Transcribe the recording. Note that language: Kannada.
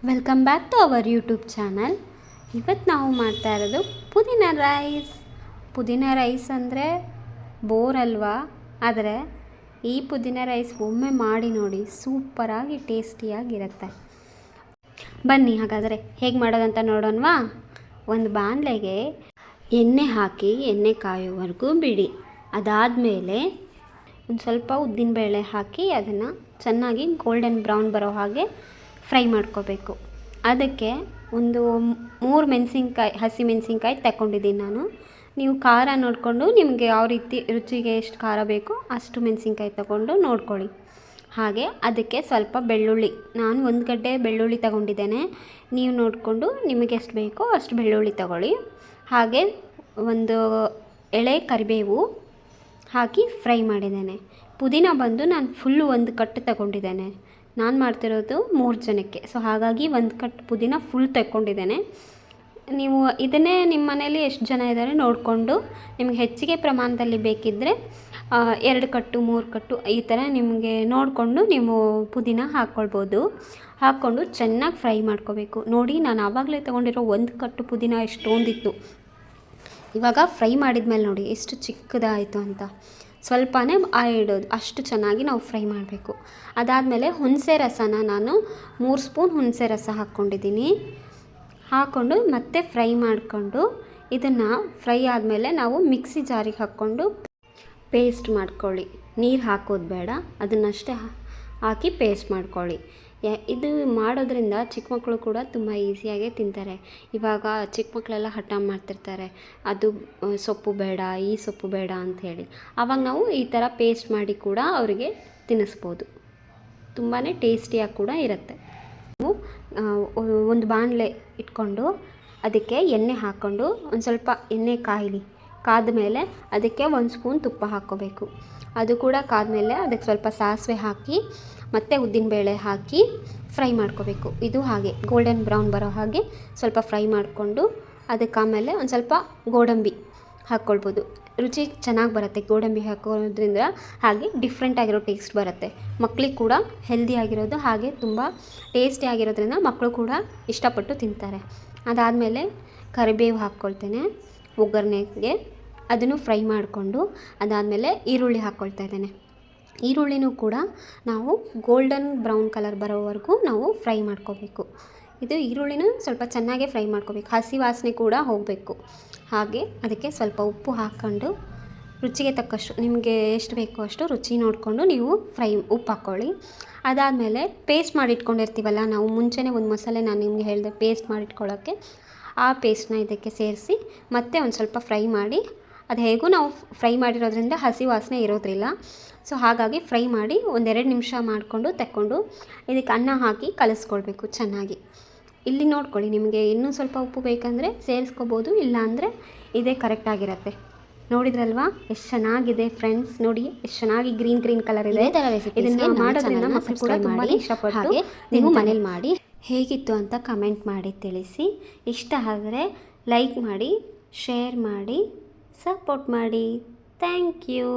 Welcome back to our YouTube channel. ಇವತ್ತು ನಾವು ಮಾಡ್ತಾ ಇರೋದು ಪುದೀನ ರೈಸ್. ಪುದೀನ ರೈಸ್ ಅಂದರೆ ಬೋರ್ ಅಲ್ವಾ? ಆದರೆ ಈ ಪುದೀನ ರೈಸ್ ಒಮ್ಮೆ ಮಾಡಿ ನೋಡಿ, ಸೂಪರಾಗಿ ಟೇಸ್ಟಿಯಾಗಿರುತ್ತೆ. ಬನ್ನಿ ಹಾಗಾದರೆ ಹೇಗೆ ಮಾಡೋದಂತ ನೋಡೋಣವಾ? ಒಂದು ಬಾಣಲೆಗೆ ಎಣ್ಣೆ ಹಾಕಿ ಎಣ್ಣೆ ಕಾಯೋವರೆಗೂ ಬಿಡಿ. ಅದಾದಮೇಲೆ ಒಂದು ಸ್ವಲ್ಪ ಉದ್ದಿನಬೇಳೆ ಹಾಕಿ ಅದನ್ನು ಚೆನ್ನಾಗಿ ಗೋಲ್ಡನ್ ಬ್ರೌನ್ ಬರೋ ಹಾಗೆ ಫ್ರೈ ಮಾಡ್ಕೋಬೇಕು. ಅದಕ್ಕೆ ಒಂದು 3 ಮೆಣಸಿನ್ಕಾಯಿ, ಹಸಿ ಮೆಣಸಿನ್ಕಾಯಿ ತಗೊಂಡಿದ್ದೀನಿ ನಾನು. ನೀವು ಖಾರ ನೋಡಿಕೊಂಡು ನಿಮಗೆ ಯಾವ ರೀತಿ ರುಚಿಗೆ ಎಷ್ಟು ಖಾರ ಬೇಕೋ ಅಷ್ಟು ಮೆಣಸಿನ್ಕಾಯಿ ತಗೊಂಡು ನೋಡ್ಕೊಳ್ಳಿ. ಹಾಗೆ ಅದಕ್ಕೆ ಸ್ವಲ್ಪ ಬೆಳ್ಳುಳ್ಳಿ, ನಾನು 1 ಗಡ್ಡೆ ಬೆಳ್ಳುಳ್ಳಿ ತಗೊಂಡಿದ್ದೇನೆ. ನೀವು ನೋಡಿಕೊಂಡು ನಿಮಗೆ ಎಷ್ಟು ಬೇಕೋ ಅಷ್ಟು ಬೆಳ್ಳುಳ್ಳಿ ತಗೊಳ್ಳಿ. ಹಾಗೆ ಒಂದು ಎಳೆ ಕರಿಬೇವು ಹಾಕಿ ಫ್ರೈ ಮಾಡಿದ್ದೇನೆ. ಪುದೀನ ಬಂದು ನಾನು ಫುಲ್ಲು 1 ಕಟ್ಟು ತಗೊಂಡಿದ್ದೇನೆ. ನಾನು ಮಾಡ್ತಿರೋದು 3 ಜನಕ್ಕೆ, ಸೊ ಹಾಗಾಗಿ 1 ಕಟ್ಟು ಪುದೀನ ಫುಲ್ ತಗೊಂಡಿದ್ದೇನೆ. ನೀವು ಇದನ್ನೇ ನಿಮ್ಮ ಮನೇಲಿ ಎಷ್ಟು ಜನ ಇದ್ದಾರೆ ನೋಡಿಕೊಂಡು ನಿಮಗೆ ಹೆಚ್ಚಿಗೆ ಪ್ರಮಾಣದಲ್ಲಿ ಬೇಕಿದ್ದರೆ 2 ಕಟ್ಟು 3 ಕಟ್ಟು ಈ ಥರ ನಿಮಗೆ ನೋಡಿಕೊಂಡು ನೀವು ಪುದೀನ ಹಾಕ್ಕೊಳ್ಬೋದು. ಹಾಕ್ಕೊಂಡು ಚೆನ್ನಾಗಿ ಫ್ರೈ ಮಾಡ್ಕೋಬೇಕು. ನೋಡಿ, ನಾನು ಆವಾಗಲೇ ತೊಗೊಂಡಿರೋ 1 ಕಟ್ಟು ಪುದೀನ ಎಷ್ಟೊಂದಿತ್ತು. ಇವಾಗ ಫ್ರೈ ಮಾಡಿದ್ಮೇಲೆ ನೋಡಿ ಎಷ್ಟು ಚಿಕ್ಕದಾಯಿತು ಅಂತ. ಸ್ವಲ್ಪನೇ ಇಡೋದು, ಅಷ್ಟು ಚೆನ್ನಾಗಿ ನಾವು ಫ್ರೈ ಮಾಡಬೇಕು. ಅದಾದಮೇಲೆ ಹುಣಸೆ ರಸನ ನಾನು 3 ಸ್ಪೂನ್ ಹುಣಸೆ ರಸ ಹಾಕ್ಕೊಂಡಿದ್ದೀನಿ. ಹಾಕ್ಕೊಂಡು ಮತ್ತೆ ಫ್ರೈ ಮಾಡಿಕೊಂಡು ಇದನ್ನು ಫ್ರೈ ಆದಮೇಲೆ ನಾವು ಮಿಕ್ಸಿ ಜಾರಿಗೆ ಹಾಕ್ಕೊಂಡು ಪೇಸ್ಟ್ ಮಾಡ್ಕೊಳ್ಳಿ. ನೀರು ಹಾಕೋದು ಬೇಡ, ಅದನ್ನಷ್ಟೇ ಹಾಕಿ ಪೇಸ್ಟ್ ಮಾಡ್ಕೊಳ್ಳಿ. ಇದು ಮಾಡೋದ್ರಿಂದ ಚಿಕ್ಕ ಮಕ್ಕಳು ಕೂಡ ತುಂಬ ಈಸಿಯಾಗಿ ತಿಂತಾರೆ. ಇವಾಗ ಚಿಕ್ಕ ಮಕ್ಕಳೆಲ್ಲ ಹಠ ಮಾಡ್ತಿರ್ತಾರೆ, ಅದು ಸೊಪ್ಪು ಬೇಡ, ಈ ಸೊಪ್ಪು ಬೇಡ ಅಂಥೇಳಿ. ಆವಾಗ ನಾವು ಈ ಥರ ಪೇಸ್ಟ್ ಮಾಡಿ ಕೂಡ ಅವರಿಗೆ ತಿನ್ನಿಸ್ಬೋದು. ತುಂಬಾ ಟೇಸ್ಟಿಯಾಗಿ ಕೂಡ ಇರುತ್ತೆ. ನಾವು ಒಂದು ಬಾಣಲೆ ಇಟ್ಕೊಂಡು ಅದಕ್ಕೆ ಎಣ್ಣೆ ಹಾಕ್ಕೊಂಡು ಒಂದು ಸ್ವಲ್ಪ ಎಣ್ಣೆ ಕಾದ ಮೇಲೆ ಅದಕ್ಕೆ 1 ಸ್ಪೂನ್ ತುಪ್ಪ ಹಾಕ್ಕೋಬೇಕು. ಅದು ಕೂಡ ಕಾದ್ಮೇಲೆ ಅದಕ್ಕೆ ಸ್ವಲ್ಪ ಸಾಸಿವೆ ಹಾಕಿ ಮತ್ತು ಉದ್ದಿನಬೇಳೆ ಹಾಕಿ ಫ್ರೈ ಮಾಡ್ಕೋಬೇಕು. ಇದು ಹಾಗೆ ಗೋಲ್ಡನ್ ಬ್ರೌನ್ ಬರೋ ಹಾಗೆ ಸ್ವಲ್ಪ ಫ್ರೈ ಮಾಡಿಕೊಂಡು ಅದಕ್ಕೆ ಆಮೇಲೆ ಒಂದು ಸ್ವಲ್ಪ ಗೋಡಂಬಿ ಹಾಕ್ಕೊಳ್ಬೋದು. ರುಚಿ ಚೆನ್ನಾಗಿ ಬರುತ್ತೆ ಗೋಡಂಬಿ ಹಾಕೋದ್ರಿಂದ. ಹಾಗೆ ಡಿಫ್ರೆಂಟ್ ಆಗಿರೋ ಟೇಸ್ಟ್ ಬರುತ್ತೆ. ಮಕ್ಕಳಿಗೆ ಕೂಡ ಹೆಲ್ದಿ ಆಗಿರೋದು, ಹಾಗೆ ತುಂಬ ಟೇಸ್ಟಿ ಆಗಿರೋದ್ರಿಂದ ಮಕ್ಕಳು ಕೂಡ ಇಷ್ಟಪಟ್ಟು ತಿಂತಾರೆ. ಅದಾದಮೇಲೆ ಕರಿಬೇವು ಹಾಕ್ಕೊಳ್ತೇನೆ ಒಗ್ಗರಣೆಗೆ. ಅದನ್ನು ಫ್ರೈ ಮಾಡಿಕೊಂಡು ಅದಾದಮೇಲೆ ಈರುಳ್ಳಿ ಹಾಕ್ಕೊಳ್ತಾ ಇದ್ದೇನೆ. ಈರುಳ್ಳಿನೂ ಕೂಡ ನಾವು ಗೋಲ್ಡನ್ ಬ್ರೌನ್ ಕಲರ್ ಬರೋವರೆಗೂ ನಾವು ಫ್ರೈ ಮಾಡ್ಕೋಬೇಕು. ಇದು ಈರುಳ್ಳಿನ ಸ್ವಲ್ಪ ಚೆನ್ನಾಗೇ ಫ್ರೈ ಮಾಡ್ಕೋಬೇಕು, ಹಸಿ ವಾಸನೆ ಕೂಡ ಹೋಗಬೇಕು. ಹಾಗೆ ಅದಕ್ಕೆ ಸ್ವಲ್ಪ ಉಪ್ಪು ಹಾಕ್ಕೊಂಡು ರುಚಿಗೆ ತಕ್ಕಷ್ಟು, ನಿಮಗೆ ಎಷ್ಟು ಬೇಕೋ ಅಷ್ಟು ರುಚಿ ನೋಡಿಕೊಂಡು ನೀವು ಉಪ್ಪು ಹಾಕ್ಕೊಳ್ಳಿ. ಅದಾದಮೇಲೆ ಪೇಸ್ಟ್ ಮಾಡಿ ಇಟ್ಕೊಂಡಿರ್ತೀವಲ್ಲ, ನಾವು ಮುಂಚೆನೇ ಒಂದು ಮಸಾಲೆ ನಾನು ನಿಮಗೆ ಹೇಳಿದೆ ಪೇಸ್ಟ್ ಮಾಡಿಟ್ಕೊಳ್ಳೋಕ್ಕೆ, ಆ ಪೇಸ್ಟ್ನ ಇದಕ್ಕೆ ಸೇರಿಸಿ ಮತ್ತೆ ಒಂದು ಸ್ವಲ್ಪ ಫ್ರೈ ಮಾಡಿ. ಅದು ಹೇಗೂ ನಾವು ಫ್ರೈ ಮಾಡಿರೋದ್ರಿಂದ ಹಸಿ ವಾಸನೆ ಇರೋದ್ರಿಲ್ಲ. ಸೊ ಹಾಗಾಗಿ ಫ್ರೈ ಮಾಡಿ 1-2 ನಿಮಿಷ ಮಾಡಿಕೊಂಡು ತಕ್ಕೊಂಡು ಇದಕ್ಕೆ ಅನ್ನ ಹಾಕಿ ಕಲಿಸ್ಕೊಳ್ಬೇಕು ಚೆನ್ನಾಗಿ. ಇಲ್ಲಿ ನೋಡ್ಕೊಳ್ಳಿ, ನಿಮಗೆ ಇನ್ನೂ ಸ್ವಲ್ಪ ಉಪ್ಪು ಬೇಕಂದರೆ ಸೇರಿಸ್ಕೋಬೋದು, ಇಲ್ಲಾಂದರೆ ಇದೇ ಕರೆಕ್ಟಾಗಿರುತ್ತೆ. ನೋಡಿದ್ರಲ್ವಾ ಎಷ್ಟು ಚೆನ್ನಾಗಿದೆ ಫ್ರೆಂಡ್ಸ್? ನೋಡಿ ಎಷ್ಟು ಚೆನ್ನಾಗಿ ಗ್ರೀನ್ ಕಲರ್ ಇದೆ. ಇದನ್ನು ಮಾಡೋದ್ರಿಂದ ಮಕ್ಕಳು ಕೂಡ ತುಂಬ ಇಷ್ಟಪಟ್ಟು ಹಾಗೆ ನೀವು ಮನೇಲಿ ಮಾಡಿ ಹೇಗಿತ್ತು ಅಂತ ಕಮೆಂಟ್ ಮಾಡಿ ತಿಳಿಸಿ. ಇಷ್ಟ ಆದರೆ ಲೈಕ್ ಮಾಡಿ, ಶೇರ್ ಮಾಡಿ, ಸಪೋರ್ಟ್ ಮಾಡಿ. Thank you.